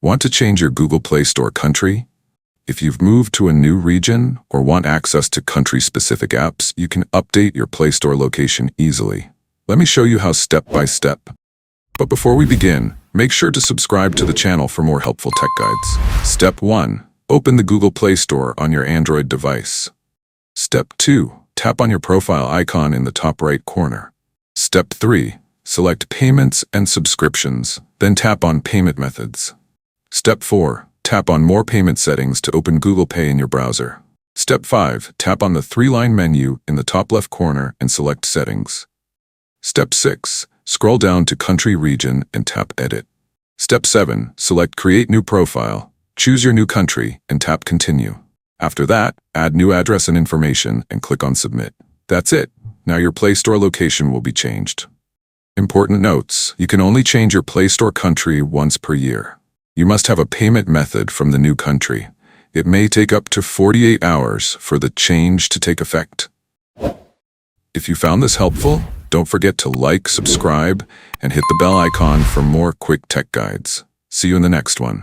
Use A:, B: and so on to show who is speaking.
A: Want to change your Google Play Store country? If you've moved to a new region or want access to country-specific apps, you can update your Play Store location easily. Let me show you how step by step. But before we begin, make sure to subscribe to the channel for more helpful tech guides. Step 1. Open the Google Play Store on your Android device. Step 2. Tap on your profile icon in the top right corner. Step 3. Select Payments and Subscriptions, then tap on Payment Methods. Step 4. Tap on More Payment Settings to open Google Pay in your browser. Step 5. Tap on the three-line menu in the top left corner and select Settings. Step 6. Scroll down to Country Region and tap Edit. Step 7. Select Create New Profile, choose your new country, and tap Continue. After that, add new address and information and click on Submit. That's it. Now your Play Store location will be changed. Important notes: you can only change your Play Store country once per year. You must have a payment method from the new country. It may take up to 48 hours for the change to take effect. If you found this helpful, don't forget to like, subscribe, and hit the bell icon for more quick tech guides. See you in the next one.